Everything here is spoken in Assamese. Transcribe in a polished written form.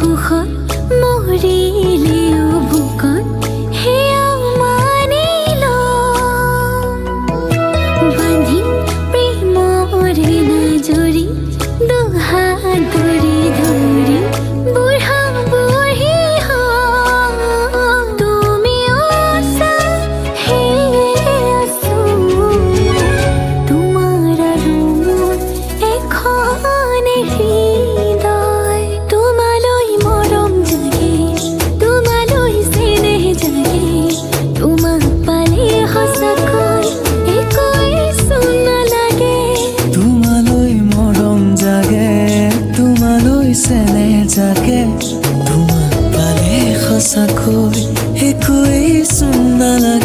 সুখত মৰিলেও বুকত সেয়া মানি লম বান্ধিম প্ৰেমৰে নাজৰি দুহাত ধৰি ধৰি বুঢ়া বুঢ়ী হম তুমিও আছা সেয়ে আছো তোমাৰ আৰু মোৰ এখনে হৃদয় তোমালৈ মৰম জাগে তোমালৈ চেনেহ জাগে তোমাক পালে সঁচাকৈ একোৱেই চোন নালাগে তোমালৈ মৰম জাগে তোমালৈ চেনেহ জাগে তোমাক পালে সঁচাকৈ একোৱেই চোন নালাগে